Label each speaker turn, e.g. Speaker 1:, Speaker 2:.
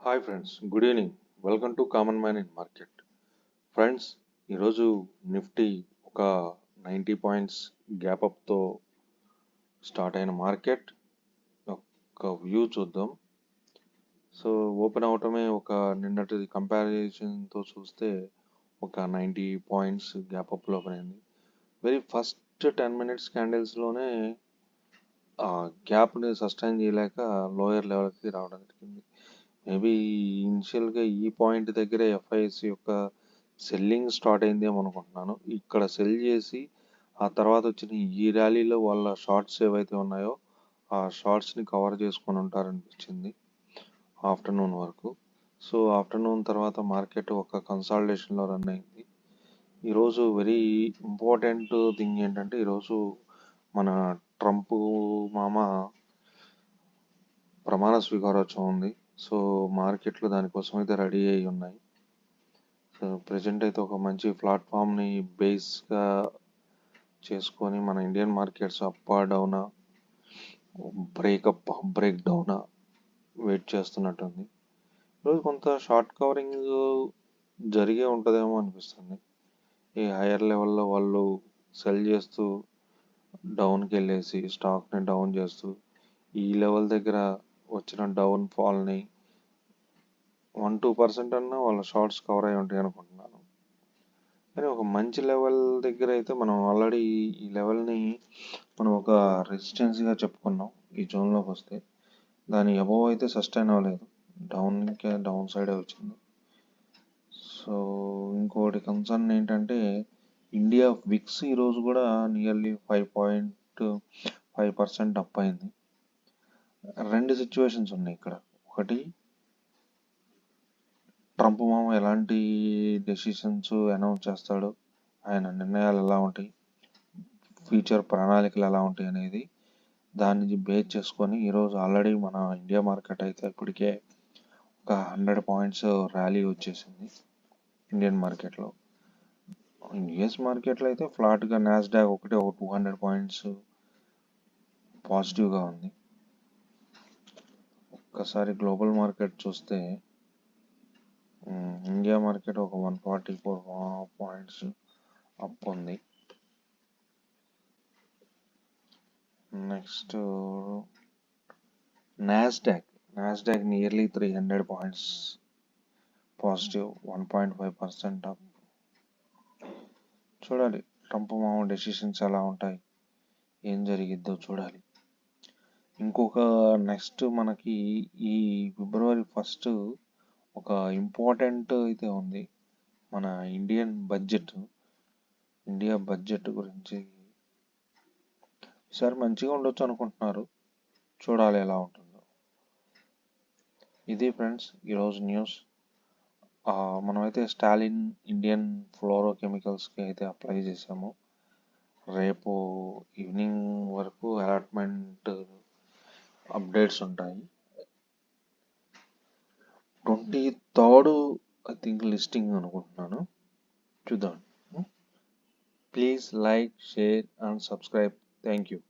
Speaker 1: Hi friends, good evening. Welcome to common man in market. Friends, ఈరోజు Nifty ఒక 90 points gap అప్తో start అయిన market ఒక view చూద్దాం. So open అవటమే ఒక నిన్నటి కంపారిజన్తో చూస్తే ఒక 90 పాయింట్స్ గ్యాప్ అప్లో ఓపెన్ అయింది. వెరీ ఫస్ట్ 10 మినిట్స్ క్యాండిల్స్లోనే ఆ గ్యాప్ని సస్టైన్ చేయలేక లోయర్ లెవెల్కి రావడం జరిగింది. మేబీ ఇనిషియల్గా ఈ పాయింట్ దగ్గరే ఎఫ్ఐఎస్ యొక్క సెల్లింగ్ స్టార్ట్ అయింది ఏమో అనుకుంటున్నాను. ఇక్కడ సెల్ చేసి ఆ తర్వాత వచ్చిన ఈ ర్యాలీలో వాళ్ళ షార్ట్స్ ఏవైతే ఉన్నాయో ఆ షార్ట్స్ని కవర్ చేసుకొని ఉంటారనిపించింది ఆఫ్టర్నూన్ వరకు. సో ఆఫ్టర్నూన్ తర్వాత మార్కెట్ ఒక కన్సాలిడేషన్లో రన్ అయింది. ఈరోజు వెరీ ఇంపార్టెంట్ థింగ్ ఏంటంటే ఈరోజు మన ట్రంప్ మామ ప్రమాణ స్వీకారోత్సవం ఉంది. సో మార్కెట్లు దానికోసం అయితే రెడీ అయి ఉన్నాయి. సో ప్రజెంట్ అయితే ఒక మంచి ప్లాట్ఫామ్ని బేస్గా చేసుకొని మన ఇండియన్ మార్కెట్స్ అప్ డౌనా బ్రేకప్ బ్రేక్ డౌనా వెయిట్ చేస్తున్నట్టుంది. ఈరోజు కొంత షార్ట్ కవరింగ్ జరిగే ఉంటుందేమో అనిపిస్తుంది. ఈ హైయర్ లెవెల్లో వాళ్ళు సెల్ చేస్తూ డౌన్కి వెళ్ళేసి స్టాక్ని డౌన్ చేస్తూ ఈ లెవెల్ దగ్గర వచ్చిన డౌన్ ఫాల్ని 1-2% అన్నా వాళ్ళ షార్ట్స్ కవర్ అయి ఉంటాయి అనుకుంటున్నాను. కానీ ఒక మంచి లెవెల్ దగ్గర అయితే మనం ఆల్రెడీ ఈ లెవెల్ని మనం ఒక రెసిస్టెన్స్గా చెప్పుకున్నాం. ఈ జోన్లోకి వస్తే దాని అబోవ్ అయితే సస్టైన్ అవ్వలేదు, డౌన్ సైడే వచ్చింది. సో ఇంకోటి కన్సర్న్ ఏంటంటే ఇండియా విక్స్ ఈరోజు కూడా నియర్లీ 5.5% అప్ అయింది. రెండు సిచ్యువేషన్స్ ఉన్నాయి ఇక్కడ. ఒకటి, ట్రంప్ మామ ఎలాంటి డెసిషన్స్ అనౌన్స్ చేస్తాడు, ఆయన నిర్ణయాలు ఎలా ఉంటాయి, ఫ్యూచర్ ప్రణాళికలు ఎలా ఉంటాయి అనేది దాన్ని బేస్ చేసుకొని ఈరోజు ఆల్రెడీ మన ఇండియా మార్కెట్ అయితే ఇప్పటికే ఒక 100 పాయింట్స్ ర్యాలీ వచ్చేసింది ఇండియన్ మార్కెట్లో. యుఎస్ మార్కెట్లో అయితే ఫ్లాట్గా నాస్డాక్ ఒకటి 200 పాయింట్స్ పాజిటివ్గా ఉంది. ఒక్కసారి గ్లోబల్ మార్కెట్ చూస్తే ఇండియా మార్కెట్ ఒక 144 పాయింట్స్ అప్ ఉంది. Next Nasdaq nearly 300 points positive, 1.5% up. చూడాలి ట్రంప్ మామ డెసిషన్స్ ఎలా ఉంటాయి, ఏం జరిగిద్దో చూడాలి. ఇంకొక నెక్స్ట్ మనకి ఈ ఫిబ్రవరి 1 ఒక ఇంపార్టెంట్ అయితే ఉంది. మన ఇండియా బడ్జెట్ గురించి ఈసారి మంచిగా ఉండొచ్చు అనుకుంటున్నారు. చూడాలి ఎలా ఉంటుందో. ఇది ఫ్రెండ్స్ ఈరోజు న్యూస్. మనమైతే స్టాలిన్ ఇండియన్ ఫ్లోరో కెమికల్స్కి అయితే అప్లై చేసాము. రేపు ఈవినింగ్ వరకు అలాట్మెంట్ అప్డేట్స్ ఉంటాయి. 23rd ఐ థింక్ లిస్టింగ్ అనుకుంటున్నాను, చూద్దాం. Please like, share and subscribe. Thank you.